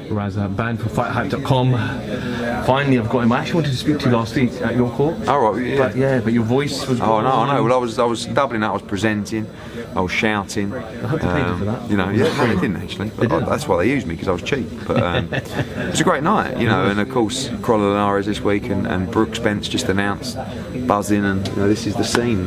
Raza, banned for FightHype.com. Finally, I've got him. I actually wanted to speak to you last week at your court. Oh, right, yeah. But your voice was... Oh, no, I know. Well, I was doubling up, I was presenting, I was shouting. I hope they paid you for that. You know, yeah, no, they didn't actually. But that's why they used me, because I was cheap. But it was a great night, you know, and of course, Crawler Linares this week, and Brook Spence just announced, buzzing, and you know, this is the scene.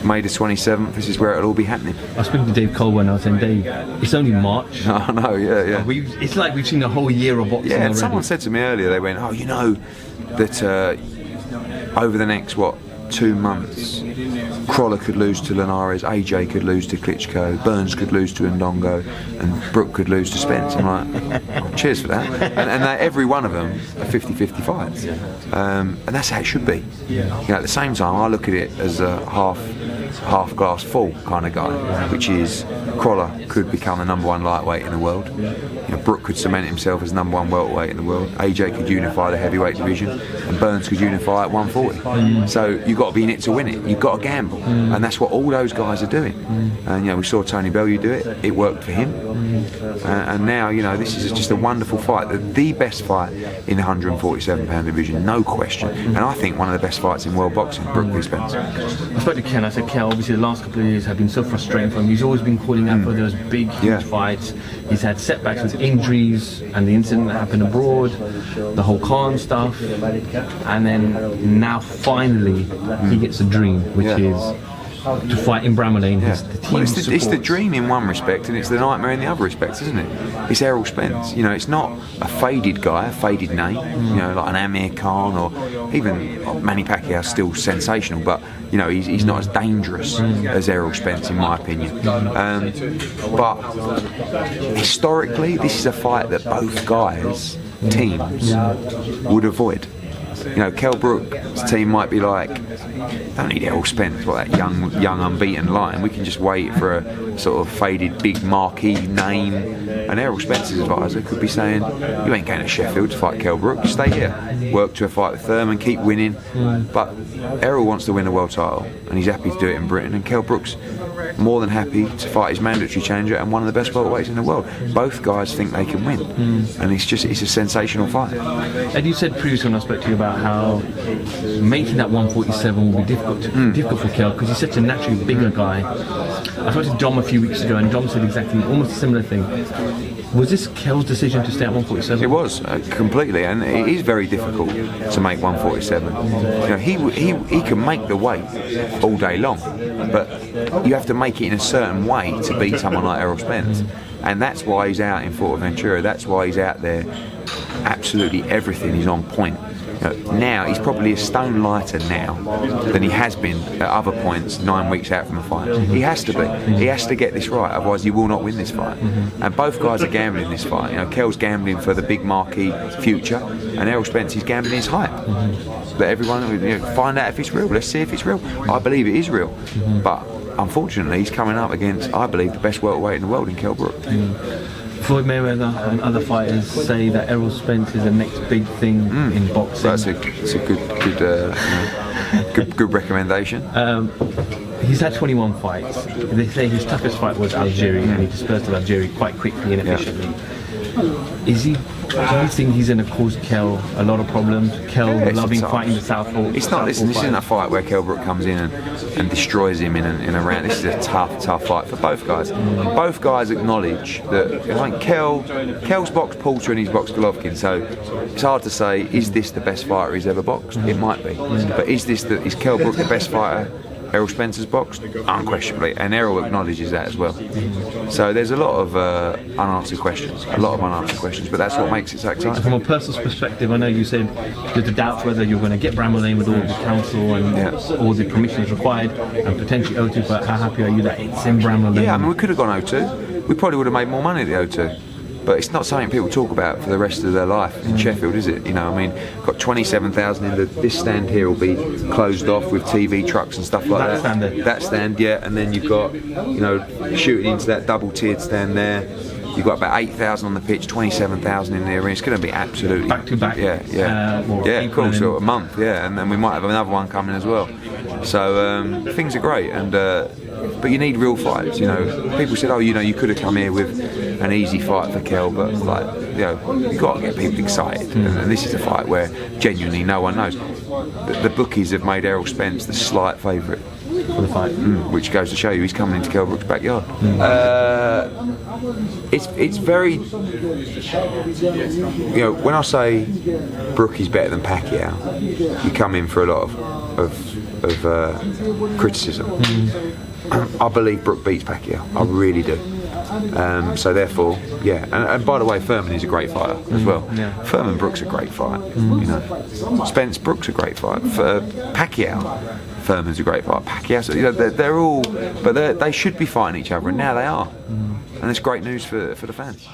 May the 27th, this is where it'll all be happening. I was speaking to Dave Colwell and I was saying, Dave, it's only March. I know, yeah. It's like we've seen a whole year of boxing already. And someone said to me earlier, they went, oh, you know, that over the next, 2 months, Crawler could lose to Linares, AJ could lose to Klitschko, Burns could lose to Ndongo, and Brook could lose to Spence. I'm like, oh, cheers for that. And every one of them are 50-50 fights. And that's how it should be. You know, at the same time, I look at it as a half glass full kind of guy, which is Crawler could become the #1 lightweight in the world. You know, Brook could cement himself as #1 welterweight in the world. AJ could unify the heavyweight division, and Burns could unify at 140. So you've got to be in it to win it. You've got to gamble, and that's what all those guys are doing. And you know, we saw Tony Bellew do it. It worked for him, and now you know this is just a wonderful fight. The best fight in the 147-pound division, no question. And I think one of the best fights in world boxing, Brook v Spence. I spoke to Ken. I said, Kell, obviously the last couple of years have been so frustrating for him. He's always been calling out for those big, huge fights. He's had setbacks with injuries and the incident that happened abroad, the whole Khan stuff, and then now finally he gets a dream, which is to fight in Bramall Lane. It's the dream in one respect, and it's the nightmare in the other respect, isn't it? It's Errol Spence. You know, it's not a faded guy, a faded name. You know, like an Amir Khan or even Manny Pacquiao, still sensational, but you know, he's not as dangerous as Errol Spence, in my opinion. But historically, this is a fight that both guys, teams, would avoid. You know, Kell Brook's team might be like, don't need Errol Spence, that young unbeaten lion. We can just wait for a sort of faded big marquee name. And Errol Spence's advisor could be saying, you ain't going to Sheffield to fight Kell Brook, stay here, work to a fight with Thurman, keep winning. But Errol wants to win the world title, and he's happy to do it in Britain, and Kell Brook's more than happy to fight his mandatory challenger and one of the best welterweights in the world. Both guys think they can win, and it's a sensational fight. And you said previously when I spoke to you about how making that 147 will be difficult for Kell, because he's such a naturally bigger guy. I spoke to Dom a few weeks ago, and Dom said exactly almost a similar thing. Was this Kell's decision to stay at 147? It was, completely, and it is very difficult to make 147. You know, he can make the weight all day long, but you have to make it in a certain way to beat someone like Errol Spence. And that's why he's out in Fuerteventura. That's why he's out there. Absolutely everything is on point. You know, now he's probably a stone lighter now than he has been at other points 9 weeks out from a fight. He has to be. He has to get this right, otherwise he will not win this fight. And both guys are gambling this fight. You know, Kell's gambling for the big marquee future, and Errol Spence is gambling his hype. Let everyone find out if it's real. Let's see if it's real. I believe it is real, but unfortunately he's coming up against, I believe, the best welterweight in the world in Kell Brook. Floyd Mayweather and other fighters say that Errol Spence is the next big thing in boxing. That's a good recommendation. He's had 21 fights. They say his toughest fight was Algeria, and he dispersed of Algeria quite quickly and efficiently. Do you think he's going to cause Kell a lot of problems? Kell loving fighting the southpaw. It's not. Listen, this isn't a fight where Kell Brook comes in and destroys him in a round. This is a tough fight for both guys. Both guys acknowledge that. I think Kell's boxed Porter and he's boxed Golovkin, so it's hard to say, is this the best fighter he's ever boxed? It might be, but is Kell Brook the best fighter Errol Spence's boxed? Unquestionably, and Errol acknowledges that as well. So there's a lot of unanswered questions, but that's what makes it so exciting. From a personal perspective, I know you said there's a doubt whether you're going to get Bramall Lane with all the council and all the permissions required, and potentially O2, but how happy are you that it's in Bramall Lane? Yeah, I mean, we could have gone O2. We probably would have made more money at the O2. But it's not something people talk about for the rest of their life in Sheffield, is it? You know, I mean, got 27,000 in this stand here will be closed off with TV trucks and stuff like that. That stand, yeah, and then you've got, you know, shooting into that double-tiered stand there. You've got about 8,000 on the pitch, 27,000 in the arena. It's going to be absolutely back to back. Yeah, cool. So a month, and then we might have another one coming as well. So things are great, and but you need real fights. You know, people said, oh, you know, you could have come here with an easy fight for Kell, but like, you know, you've got to get people excited. And this is a fight where genuinely no one knows. The bookies have made Errol Spence the slight favourite for the fight, which goes to show you he's coming into Kell Brook's backyard. It's very, you know, when I say Brook is better than Pacquiao, you come in for a lot of criticism. I believe Brook beats Pacquiao. I really do. So therefore, yeah. And by the way, Furman is a great fighter as well. Furman Brook's a great fight. You know, Spence Brook's a great fight. For Pacquiao, Furman's a great fight. Pacquiao, you know, they're all, but they should be fighting each other, and now they are. And it's great news for the fans.